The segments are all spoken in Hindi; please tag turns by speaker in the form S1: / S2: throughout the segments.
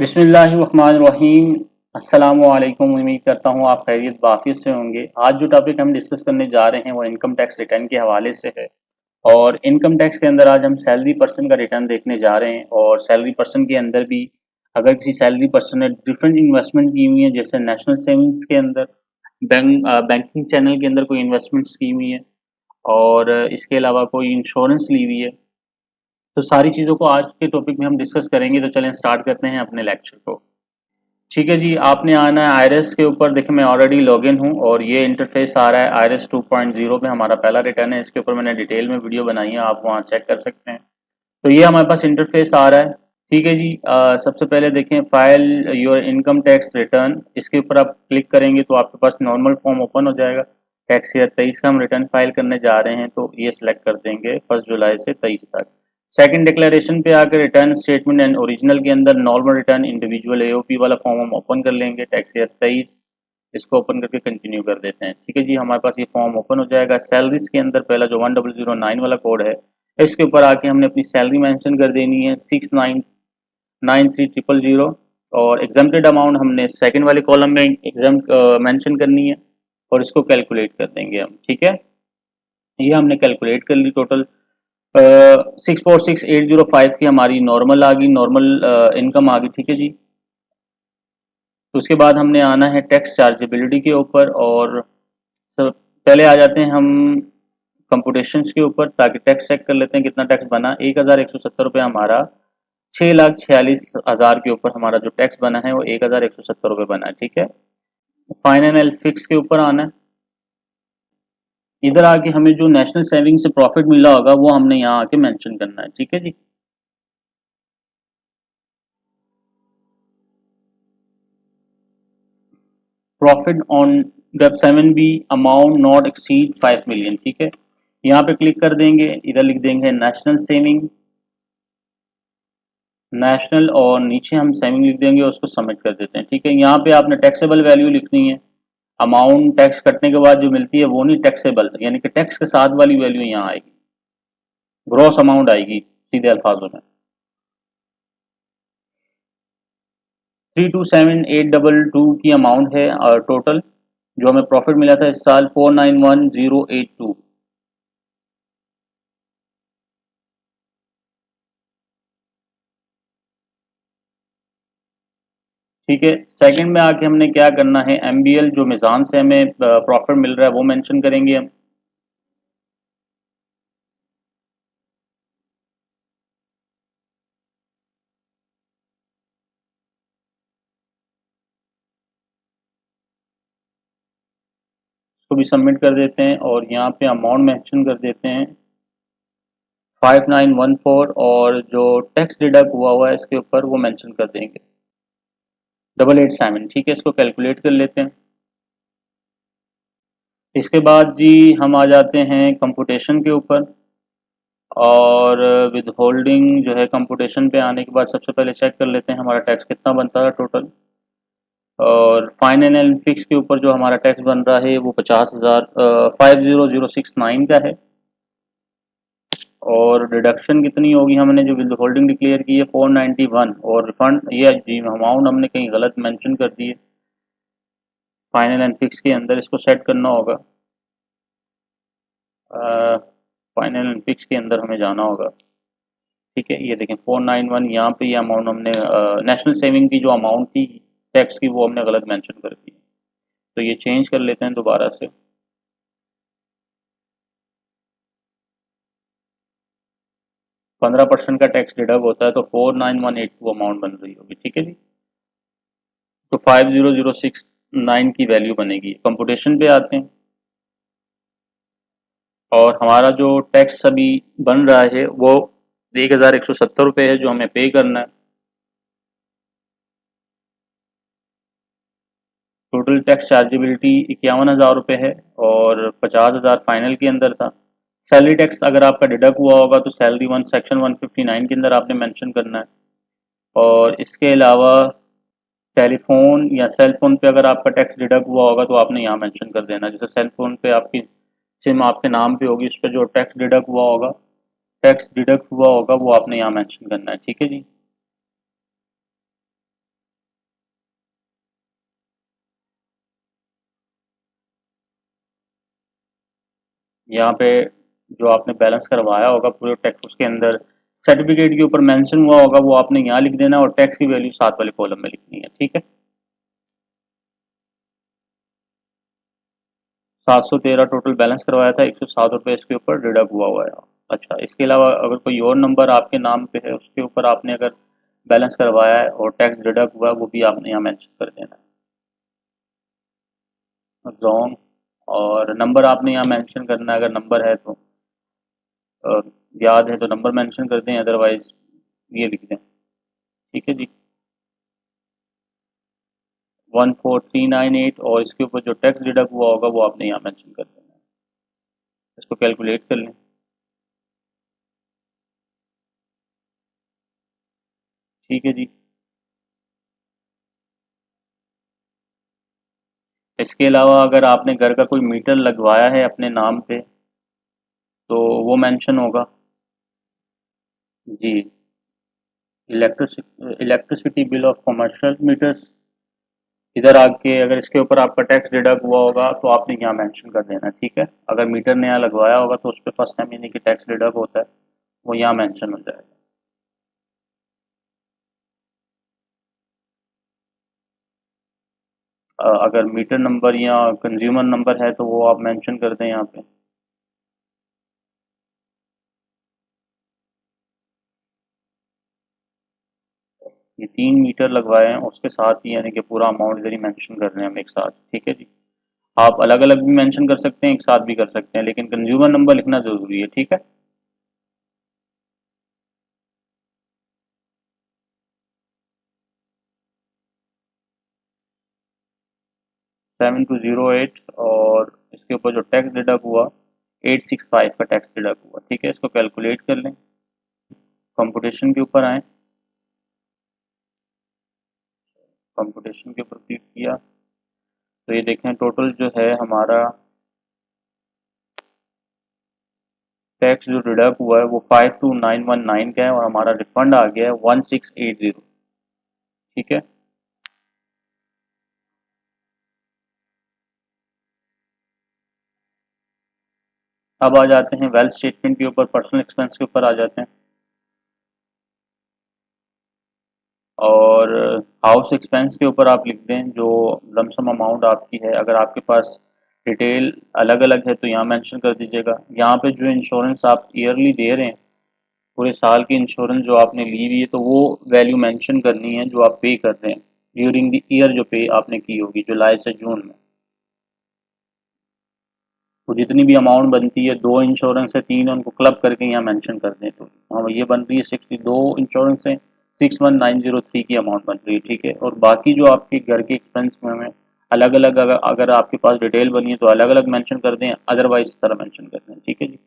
S1: बिस्मिल्लाहिर्रहमानिर्रहीम। अस्सलामुअलैकुम। उम्मीद करता हूँ आप खैरियत वाफियत से होंगे। आज जो टॉपिक हम डिस्कस करने जा रहे हैं वो इनकम टैक्स रिटर्न के हवाले से है। और इनकम टैक्स के अंदर आज हम सैलरी पर्सन का रिटर्न देखने जा रहे हैं। और सैलरी पर्सन के अंदर भी अगर किसी सैलरी पर्सन ने डिफरेंट इन्वेस्टमेंट की हुई है, जैसे नेशनल सेविंग्स के अंदर, बैंकिंग चैनल के अंदर कोई इन्वेस्टमेंट्स की हुई है, और इसके अलावा कोई इंश्योरेंस ली हुई है, तो सारी चीज़ों को आज के टॉपिक में हम डिस्कस करेंगे। तो चलें स्टार्ट करते हैं अपने लेक्चर को। ठीक है जी, आपने आना है आयरस के ऊपर। देखिए मैं ऑलरेडी लॉगिन हूँ और ये इंटरफेस आ रहा है आयरस 2.0 में। हमारा पहला रिटर्न है, इसके ऊपर मैंने डिटेल में वीडियो बनाई है, आप वहाँ चेक कर सकते हैं। तो ये हमारे पास इंटरफेस आ रहा है। ठीक है जी, सबसे पहले देखें file your income tax return, इसके ऊपर आप क्लिक करेंगे तो आपके पास नॉर्मल फॉर्म ओपन हो जाएगा। टैक्स ईयर 23 का हम रिटर्न फाइल करने जा रहे हैं, तो ये सिलेक्ट कर देंगे 1 जुलाई से 23 तक। सेकंड डिक्लेरेशन पे आकर रिटर्न स्टेटमेंट एंड ओरिजिनल के अंदर नॉर्मल रिटर्न इंडिविजुअल एओपी वाला फॉर्म हम ओपन कर लेंगे, टैक्स ईयर 23। इसको ओपन करके कंटिन्यू कर देते हैं। ठीक है जी, हमारे पास ये फॉर्म ओपन हो जाएगा। सैलरीज के अंदर पहला जो 1009 वाला कोड है, इसके ऊपर आके हमने अपनी सैलरी मेंशन कर देनी है 699300। और एग्जाम्प्टेड अमाउंट हमने सेकंड वाले कॉलम में एग्जाम मेंशन करनी है, और इसको कैलकुलेट कर देंगे हम। ठीक है, ये हमने कैलकुलेट कर ली। टोटल 646805 की हमारी नॉर्मल आ गई, नॉर्मल इनकम आ गई। ठीक है जी, तो उसके बाद हमने आना है टैक्स चार्जेबिलिटी के ऊपर। और सब पहले आ जाते हैं हम कंप्यूटेशंस के ऊपर, ताकि टैक्स चेक कर लेते हैं कितना टैक्स बना। 1170 रुपये हमारा 6,46,000 के ऊपर हमारा जो टैक्स बना है वो 1170 रुपये बना है। ठीक है, फाइनल एंड फिक्स के ऊपर आना है। इधर आके हमें जो नेशनल सेविंग से प्रॉफिट मिला होगा वो हमने यहाँ आके मेंशन करना है। ठीक है जी, profit on web 7B amount not exceed 5 million. ठीक है, यहाँ पे क्लिक कर देंगे, इधर लिख देंगे नेशनल सेविंग, नेशनल, और नीचे हम सेविंग लिख देंगे और उसको सबमिट कर देते हैं। ठीक है, यहाँ पे आपने टैक्सेबल वैल्यू लिखनी है। अमाउंट टैक्स कटने के बाद जो मिलती है वो नहीं टैक्सेबल, यानी कि टैक्स के साथ वाली वैल्यू यहाँ आएगी, ग्रॉस अमाउंट आएगी सीधे अल्फाजों में। 327822 की अमाउंट है, और टोटल जो हमें प्रॉफिट मिला था इस साल 491082। ठीक है, सेकंड में आके हमने क्या करना है, एमबीएल जो मिजान से हमें प्रॉफिट मिल रहा है वो मेंशन करेंगे हम। उसको भी सबमिट कर देते हैं, और यहाँ पे अमाउंट मेंशन कर देते हैं 5914, और जो टैक्स डिडक्ट हुआ है इसके ऊपर वो मेंशन कर देंगे 887। ठीक है, इसको कैलकुलेट कर लेते हैं। इसके बाद जी हम आ जाते हैं कंप्यूटेशन के ऊपर। और विद होल्डिंग जो है कंप्यूटेशन पे आने के बाद सबसे पहले चेक कर लेते हैं हमारा टैक्स कितना बनता है टोटल। और फाइनल एंड फिक्स के ऊपर जो हमारा टैक्स बन रहा है वो 50,000 50069 का है। और डिडक्शन कितनी होगी, हमने जो विद होल्डिंग डिक्लेयर की है 491, और रिफंड ये जी अमाउंट हमने कहीं गलत मेंशन कर दी है। फाइनल एंड फिक्स के अंदर इसको सेट करना होगा। फाइनल एंड फिक्स के अंदर हमें जाना होगा। ठीक है, ये देखें 491, यहाँ पे ये अमाउंट हमने नेशनल सेविंग की जो अमाउंट थी टैक्स की वो हमने गलत मेंशन कर दी। तो ये चेंज कर लेते हैं दोबारा से। 15% का टैक्स डिडक्ट होता है, तो 49182 अमाउंट बन रही होगी। ठीक है जी, तो 50069 की वैल्यू बनेगी। कंप्यूटेशन पे आते हैं, और हमारा जो टैक्स अभी बन रहा है वो 1170 रुपये है जो हमें पे करना है। टोटल टैक्स चार्जेबिलिटी 51,000 रुपये है, और 50,000 फाइनल के अंदर था। सैलरी टैक्स अगर आपका डिडक्ट हुआ होगा तो सैलरी वन सेक्शन 159 के अंदर आपने मेंशन करना है। और इसके अलावा टेलीफोन या सेल फोन पे अगर आपका टैक्स डिडक्ट हुआ होगा तो आपने यहाँ मेंशन कर देना। जैसे सेल फोन पे आपकी सिम आपके नाम पे होगी, उस पर जो टैक्स डिडक्ट हुआ होगा वो आपने यहाँ मेंशन करना है। ठीक है जी, यहाँ पे जो आपने बैलेंस करवाया होगा पूरे टैक्स उसके अंदर सर्टिफिकेट के ऊपर मेंशन हुआ होगा, वो आपने यहाँ लिख देना और टैक्स की वैल्यू साथ वाले कॉलम में लिखनी है। ठीक है, 713 टोटल बैलेंस करवाया था, 107 रुपये इसके ऊपर डिडक्ट हुआ है। अच्छा, इसके अलावा अगर कोई और नंबर आपके नाम पे है उसके ऊपर आपने अगर बैलेंस करवाया है और टैक्स डिडक्ट हुआ है, वो भी आपने यहाँ मेंशन कर देना है। रॉन्ग, और नंबर आपने यहाँ मेंशन करना है, अगर नंबर है तो अ, याद है तो नंबर मेंशन कर दें, अदरवाइज ये लिख दें। ठीक है जी, 14398, और इसके ऊपर जो टैक्स डिडक्ट हुआ होगा वो आपने यहाँ मेंशन कर देना है। इसको कैलकुलेट कर लें। ठीक है जी, इसके अलावा अगर आपने घर का कोई मीटर लगवाया है अपने नाम पे तो वो मेंशन होगा। जी, electricity bill of commercial meters, इधर आके अगर इसके ऊपर आपका टैक्स डिडक्ट हुआ होगा तो आपने यहाँ मेंशन कर देना। ठीक है, अगर मीटर नया लगवाया होगा तो उस पर फर्स्ट टाइम यानी कि टैक्स डिडक्ट होता है, वो यहाँ मेंशन हो जाएगा। अगर मीटर नंबर या कंज्यूमर नंबर है तो वो आप मेंशन कर दें यहाँ पे। ये 3 मीटर लगवाए हैं, उसके साथ ही यानी कि पूरा अमाउंट इधर ही मेंशन कर रहे हैं हम एक साथ। ठीक है जी, आप अलग अलग भी मेंशन कर सकते हैं, एक साथ भी कर सकते हैं, लेकिन कंज्यूमर नंबर लिखना जरूरी है। ठीक है, 7208, और इसके ऊपर जो टैक्स डिडक्ट हुआ 865 का टैक्स डिडक्ट हुआ। ठीक है, इसको कैलकुलेट कर लें। कंप्यूटेशन के ऊपर आए, कंप्यूटेशन के ऊपर क्लिक किया तो ये देखें टोटल जो है हमारा टैक्स जो डिडक्ट हुआ है वो 52919 का है, और हमारा रिफंड आ गया है 1680। ठीक है, अब आ जाते हैं वेल्थ स्टेटमेंट के ऊपर, पर्सनल एक्सपेंस के ऊपर आ जाते हैं। और हाउस एक्सपेंस के ऊपर आप लिख दें जो लमसम अमाउंट आपकी है। अगर आपके पास डिटेल अलग अलग है तो यहाँ मेंशन कर दीजिएगा। यहाँ पे जो इंश्योरेंस आप ईयरली दे रहे हैं, पूरे साल की इंश्योरेंस जो आपने ली हुई है, तो वो वैल्यू मेंशन करनी है जो आप पे कर रहे हैं ड्यूरिंग द ईयर, जो पे आपने की होगी जुलाई से जून में। तो जितनी भी अमाउंट बनती है, 2 इंश्योरेंस है 3 उनको क्लब करके यहाँ मेंशन कर दें। तो हाँ, ये बन रही है 62 इंश्योरेंस है, 61903 की अमाउंट बन रही है। ठीक है, और बाकी जो आपके घर के एक्सपेंस में हमें अलग अलग, अगर आपके पास डिटेल बनी है तो अलग अलग मेंशन कर दें, अदरवाइज इस तरह मेंशन कर दें। ठीक है जी,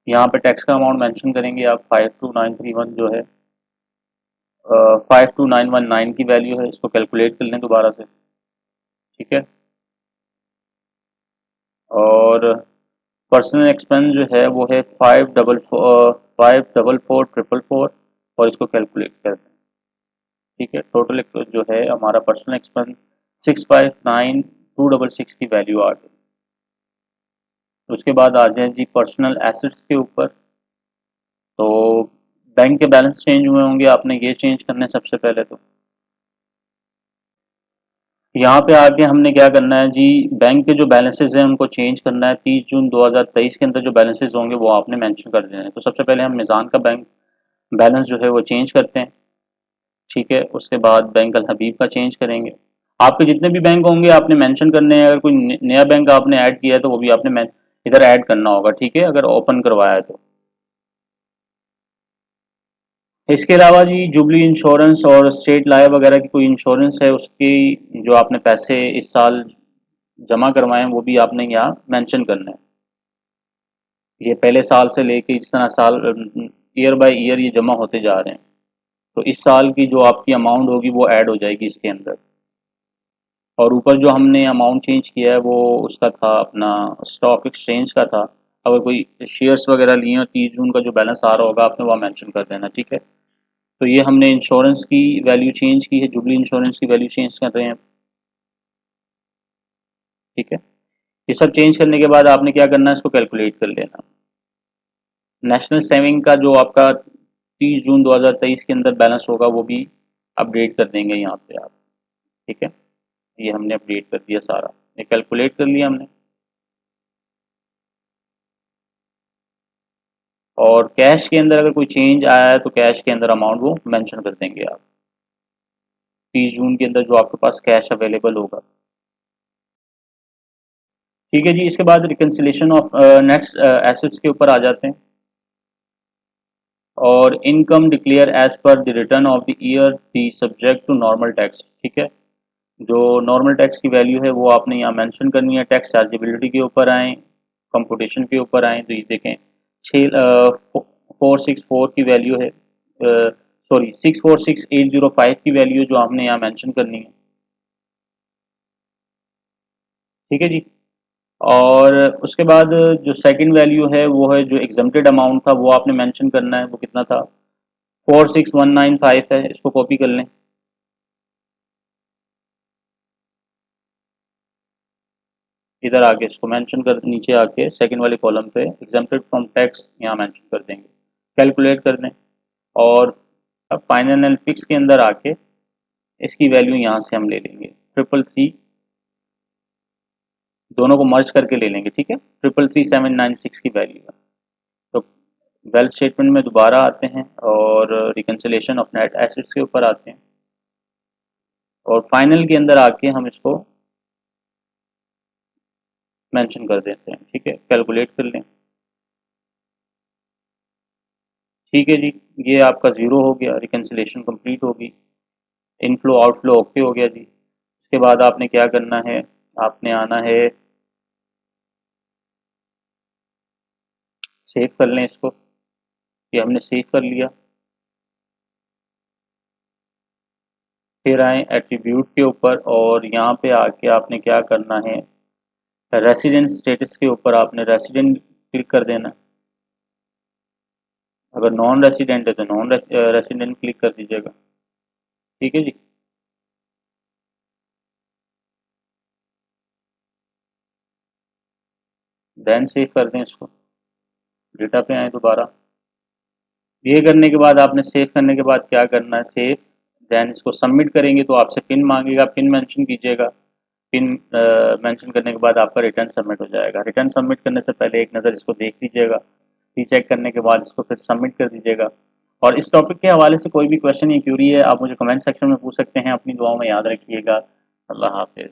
S1: यहाँ पे टैक्स का अमाउंट मेंशन करेंगे आप, 52931 जो है 52919 की वैल्यू है। इसको कैलकुलेट कर लें दोबारा से। ठीक है, और पर्सनल एक्सपेंस जो है वो है 544 और इसको कैलकुलेट करते हैं। ठीक है, टोटल जो है हमारा पर्सनल एक्सपेंस 659266 की वैल्यू आ गई। उसके बाद आ जाए जी पर्सनल एसेट्स के ऊपर। तो बैंक के बैलेंस चेंज हुए होंगे, आपने ये चेंज करने सबसे पहले। तो यहाँ पे आके हमने क्या करना है जी, बैंक के जो बैलेंसेस हैं उनको चेंज करना है। 30 जून 2023 के अंदर जो बैलेंसेस होंगे वो आपने मेंशन कर देना है। तो सबसे पहले हम मिज़ान का बैंक बैलेंस जो है वो चेंज करते हैं। ठीक है, उसके बाद बैंक अल हबीब का चेंज करेंगे। आपके जितने भी बैंक होंगे आपने मेंशन करने हैं, अगर कोई नया बैंक आपने ऐड किया है तो वो भी आपने इधर ऐड करना होगा। ठीक है, अगर ओपन करवाया है तो। इसके अलावा जी जुबली इंश्योरेंस और स्टेट लाइफ वगैरह की कोई इंश्योरेंस है, उसकी जो आपने पैसे इस साल जमा करवाए हैं वो भी आपने यहाँ मेंशन करना है। ये पहले साल से लेके इस तरह साल ईयर बाय ईयर ये जमा होते जा रहे हैं। तो इस साल की जो आपकी अमाउंट होगी वो ऐड हो जाएगी इसके अंदर। और ऊपर जो हमने अमाउंट चेंज किया है वो उसका था अपना स्टॉक एक्सचेंज का था। अगर कोई शेयर्स वगैरह लिए हो 30 जून का जो बैलेंस आ रहा होगा आपने वहाँ मेंशन कर देना, ठीक है। तो ये हमने इंश्योरेंस की वैल्यू चेंज की है, जुबली इंश्योरेंस की वैल्यू चेंज कर रहे हैं, ठीक है। ये सब चेंज करने के बाद आपने क्या करना है, इसको कैलकुलेट कर लेना। नेशनल सेविंग का जो आपका 30 जून 2023 के अंदर बैलेंस होगा वो भी अपडेट कर देंगे यहाँ पे आप, ठीक है। ये हमने अपडेट कर दिया सारा, ये कैलकुलेट कर लिया हमने। और कैश के अंदर अगर कोई चेंज आया है तो कैश के अंदर अमाउंट वो मेंशन कर देंगे आप, 30 जून के अंदर जो आपके पास कैश अवेलेबल होगा, ठीक है जी। इसके बाद रिकन्सिलेशन ऑफ नेक्स्ट एसेट्स के ऊपर आ जाते हैं। और income declare as per the return of the year the subject to normal tax, ठीक है। जो नॉर्मल टैक्स की वैल्यू है वो आपने यहाँ मेंशन करनी है। टैक्स चार्जेबिलिटी के ऊपर आए, कंपुटेशन के ऊपर आए तो ये देखें 464 की वैल्यू है, सॉरी 646805 की वैल्यू जो आपने यहाँ मेंशन करनी है, ठीक है जी। और उसके बाद जो सेकंड वैल्यू है वो है जो एग्जम्प्टेड अमाउंट था वो आपने मेंशन करना है, वो कितना था 46195 है, इसको कॉपी कर लें। इधर आके इसको मेंशन कर, नीचे आके सेकंड वाले कॉलम पे एग्जम्प्टेड फ्रॉम टैक्स यहाँ मेंशन कर देंगे, कैलकुलेट कर दें। और फाइनल एंड फिक्स के अंदर आके इसकी वैल्यू यहाँ से हम ले लेंगे 333, दोनों को मर्ज करके ले लेंगे, ठीक है। 333,796 की वैल्यू है। तो वेल्थ स्टेटमेंट में दोबारा आते हैं और रिकन्सिलेशन ऑफ नेट एसेट्स के ऊपर आते हैं और फाइनल के अंदर आके हम इसको मेंशन कर देते हैं, ठीक है। कैलकुलेट कर लें, ठीक है जी। ये आपका ज़ीरो हो गया, रिकन्सिलेशन कंप्लीट होगी, इनफ्लो आउटफ्लो ओके हो गया जी। उसके बाद आपने क्या करना है, आपने आना है, सेव कर लें इसको। ये हमने सेव कर लिया। फिर आए एट्रीब्यूट के ऊपर और यहाँ पे आके आपने क्या करना है, रेसिडेंस स्टेटस के ऊपर आपने रेसिडेंट क्लिक कर देना। अगर नॉन रेसिडेंट है तो नॉन रेसिडेंट क्लिक कर दीजिएगा, ठीक है जी। देन सेव कर दें इसको, डेटा पे आए दोबारा। ये करने के बाद आपने सेव करने के बाद क्या करना है, सेव, देन इसको सबमिट करेंगे तो आपसे पिन मांगेगा, पिन मेंशन कीजिएगा। पिन मेंशन करने के बाद आपका रिटर्न सबमिट हो जाएगा। रिटर्न सबमिट करने से पहले एक नज़र इसको देख लीजिएगा, रीचेक करने के बाद इसको फिर सबमिट कर दीजिएगा। और इस टॉपिक के हवाले से कोई भी क्वेश्चन या क्यूरी है आप मुझे कमेंट सेक्शन में पूछ सकते हैं। अपनी दुआओं में याद रखिएगा। अल्लाह हाफिज़।